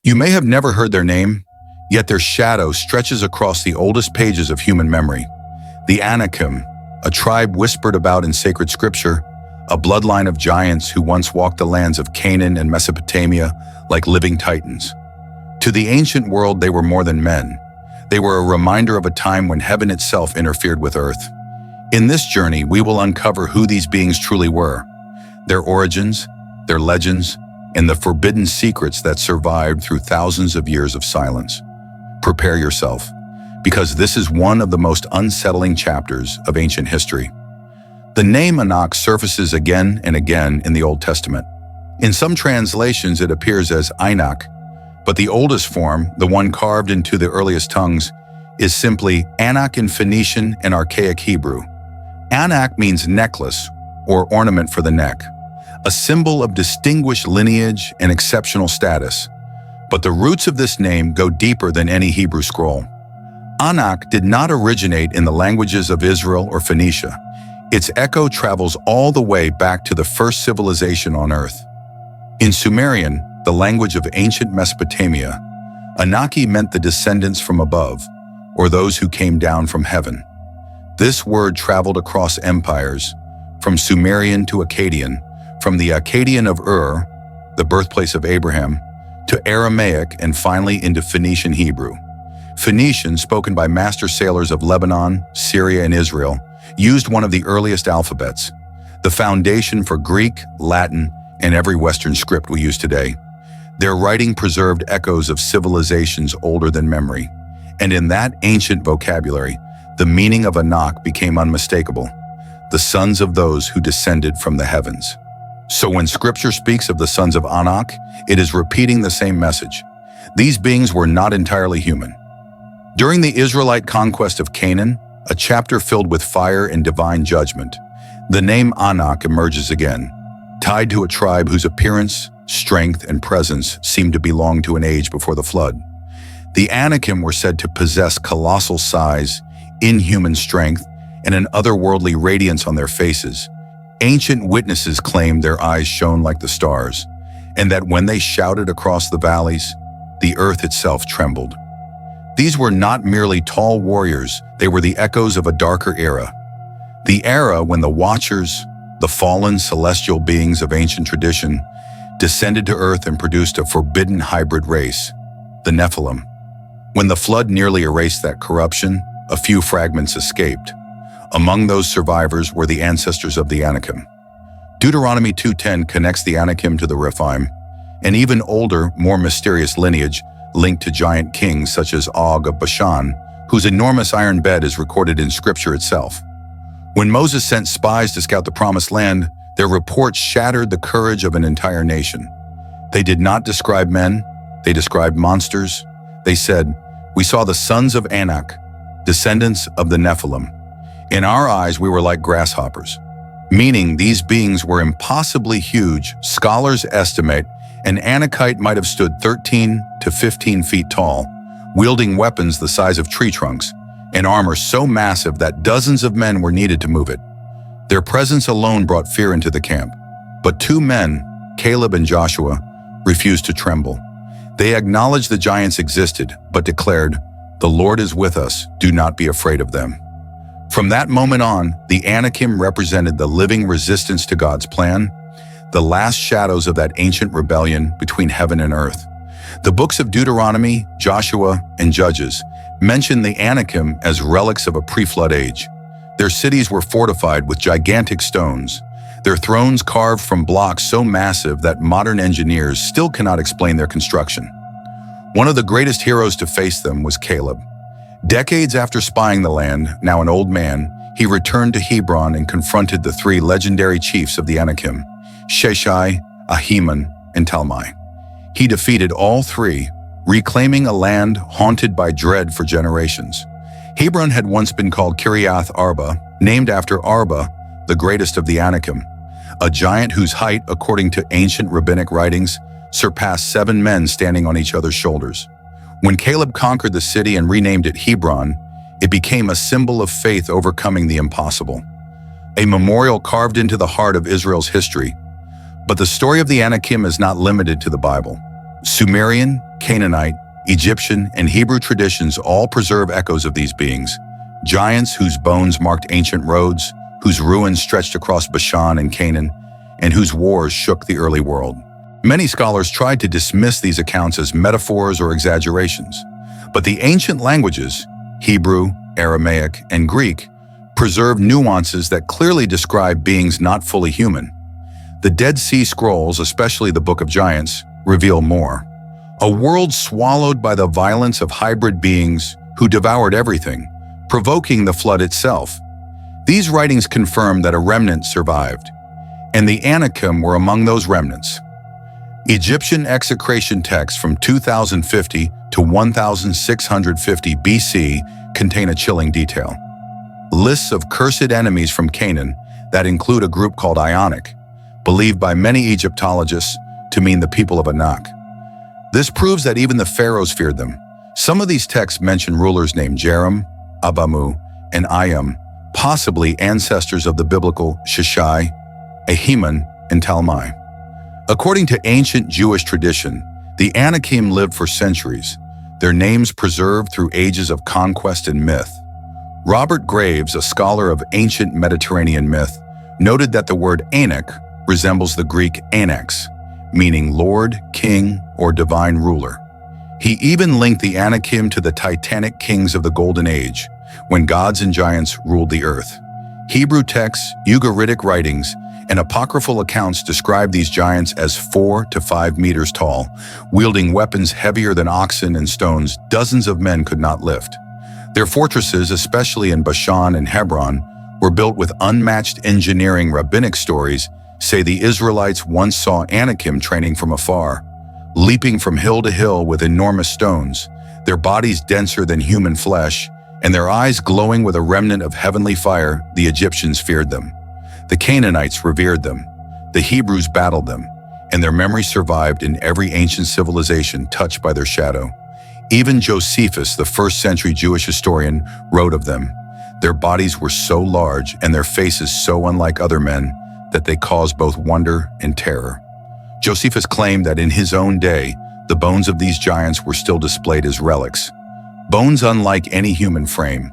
You may have never heard their name, yet their shadow stretches across the oldest pages of human memory. The Anakim, a tribe whispered about in sacred scripture, a bloodline of giants who once walked the lands of Canaan and Mesopotamia like living titans. To the ancient world, they were more than men. They were a reminder of a time when heaven itself interfered with earth. In this journey, we will uncover who these beings truly were, their origins, their legends, and the forbidden secrets that survived through thousands of years of silence. Prepare yourself, because this is one of the most unsettling chapters of ancient history. The name Anak surfaces again and again in the Old Testament. In some translations, it appears as Anak, but the oldest form, the one carved into the earliest tongues, is simply Anak in Phoenician and Archaic Hebrew. Anak means necklace or ornament for the neck, a symbol of distinguished lineage and exceptional status. But the roots of this name go deeper than any Hebrew scroll. Anak did not originate in the languages of Israel or Phoenicia. Its echo travels all the way back to the first civilization on Earth. In Sumerian, the language of ancient Mesopotamia, Anaki meant the descendants from above, or those who came down from heaven. This word traveled across empires, from Sumerian to Akkadian, from the Akkadian of Ur, the birthplace of Abraham, to Aramaic and finally into Phoenician Hebrew. Phoenician, spoken by master sailors of Lebanon, Syria, and Israel, used one of the earliest alphabets, the foundation for Greek, Latin, and every Western script we use today. Their writing preserved echoes of civilizations older than memory, and in that ancient vocabulary, the meaning of Anak became unmistakable, the sons of those who descended from the heavens. So when scripture speaks of the sons of Anak, it is repeating the same message. These beings were not entirely human. During the Israelite conquest of Canaan, a chapter filled with fire and divine judgment, the name Anak emerges again, tied to a tribe whose appearance, strength, and presence seemed to belong to an age before the flood. The Anakim were said to possess colossal size, inhuman strength, and an otherworldly radiance on their faces. Ancient witnesses claimed their eyes shone like the stars, and that when they shouted across the valleys, the earth itself trembled. These were not merely tall warriors, they were the echoes of a darker era. The era when the Watchers, the fallen celestial beings of ancient tradition, descended to earth and produced a forbidden hybrid race, the Nephilim. When the flood nearly erased that corruption, a few fragments escaped. Among those survivors were the ancestors of the Anakim. Deuteronomy 2:10 connects the Anakim to the Rephaim, an even older, more mysterious lineage linked to giant kings such as Og of Bashan, whose enormous iron bed is recorded in scripture itself. When Moses sent spies to scout the Promised Land, their reports shattered the courage of an entire nation. They did not describe men, they described monsters. They said, "We saw the sons of Anak, descendants of the Nephilim. In our eyes, we were like grasshoppers," meaning these beings were impossibly huge. Scholars estimate an Anakite might have stood 13 to 15 feet tall, wielding weapons the size of tree trunks, and armor so massive that dozens of men were needed to move it. Their presence alone brought fear into the camp. But two men, Caleb and Joshua, refused to tremble. They acknowledged the giants existed, but declared, "The Lord is with us, do not be afraid of them." From that moment on, the Anakim represented the living resistance to God's plan, the last shadows of that ancient rebellion between heaven and earth. The books of Deuteronomy, Joshua, and Judges mention the Anakim as relics of a pre-flood age. Their cities were fortified with gigantic stones, their thrones carved from blocks so massive that modern engineers still cannot explain their construction. One of the greatest heroes to face them was Caleb. Decades after spying the land, now an old man, he returned to Hebron and confronted the three legendary chiefs of the Anakim, Sheshai, Ahiman, and Talmai. He defeated all three, reclaiming a land haunted by dread for generations. Hebron had once been called Kiriath Arba, named after Arba, the greatest of the Anakim, a giant whose height, according to ancient rabbinic writings, surpassed 7 men standing on each other's shoulders. When Caleb conquered the city and renamed it Hebron, it became a symbol of faith overcoming the impossible, a memorial carved into the heart of Israel's history. But the story of the Anakim is not limited to the Bible. Sumerian, Canaanite, Egyptian, and Hebrew traditions all preserve echoes of these beings. Giants whose bones marked ancient roads, whose ruins stretched across Bashan and Canaan, and whose wars shook the early world. Many scholars tried to dismiss these accounts as metaphors or exaggerations, but the ancient languages, Hebrew, Aramaic, and Greek, preserve nuances that clearly describe beings not fully human. The Dead Sea Scrolls, especially the Book of Giants, reveal more. A world swallowed by the violence of hybrid beings who devoured everything, provoking the flood itself. These writings confirm that a remnant survived, and the Anakim were among those remnants. Egyptian execration texts from 2050 to 1650 BC contain a chilling detail. Lists of cursed enemies from Canaan that include a group called Ionic, believed by many Egyptologists to mean the people of Anak. This proves that even the pharaohs feared them. Some of these texts mention rulers named Jerem, Abamu, and Ayam, possibly ancestors of the biblical Shishai, Ahiman, and Talmai. According to ancient Jewish tradition, the Anakim lived for centuries, their names preserved through ages of conquest and myth. Robert Graves, a scholar of ancient Mediterranean myth, noted that the word Anak resembles the Greek anax, meaning lord, king, or divine ruler. He even linked the Anakim to the titanic kings of the Golden Age, when gods and giants ruled the earth. Hebrew texts, Ugaritic writings, and apocryphal accounts describe these giants as 4 to 5 meters tall, wielding weapons heavier than oxen and stones dozens of men could not lift. Their fortresses, especially in Bashan and Hebron, were built with unmatched engineering. Rabbinic stories say the Israelites once saw Anakim training from afar, leaping from hill to hill with enormous stones, their bodies denser than human flesh, and their eyes glowing with a remnant of heavenly fire. The Egyptians feared them. The Canaanites revered them. The Hebrews battled them, and their memory survived in every ancient civilization touched by their shadow. Even Josephus, the first-century Jewish historian, wrote of them. Their bodies were so large and their faces so unlike other men that they caused both wonder and terror. Josephus claimed that in his own day, the bones of these giants were still displayed as relics, bones unlike any human frame.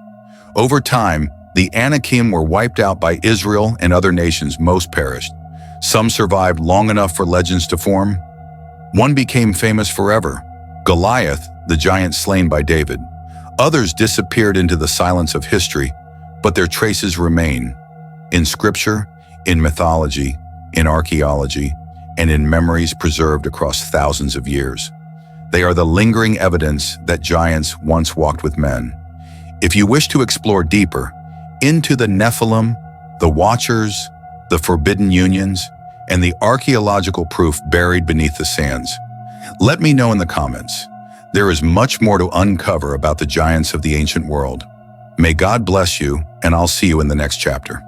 Over time, the Anakim were wiped out by Israel and other nations. Most perished. Some survived long enough for legends to form. One became famous forever, Goliath, the giant slain by David. Others disappeared into the silence of history, but their traces remain in scripture, in mythology, in archaeology, and in memories preserved across thousands of years. They are the lingering evidence that giants once walked with men. If you wish to explore deeper into the Nephilim, the Watchers, the Forbidden Unions, and the archaeological proof buried beneath the sands, let me know in the comments. There is much more to uncover about the giants of the ancient world. May God bless you, and I'll see you in the next chapter.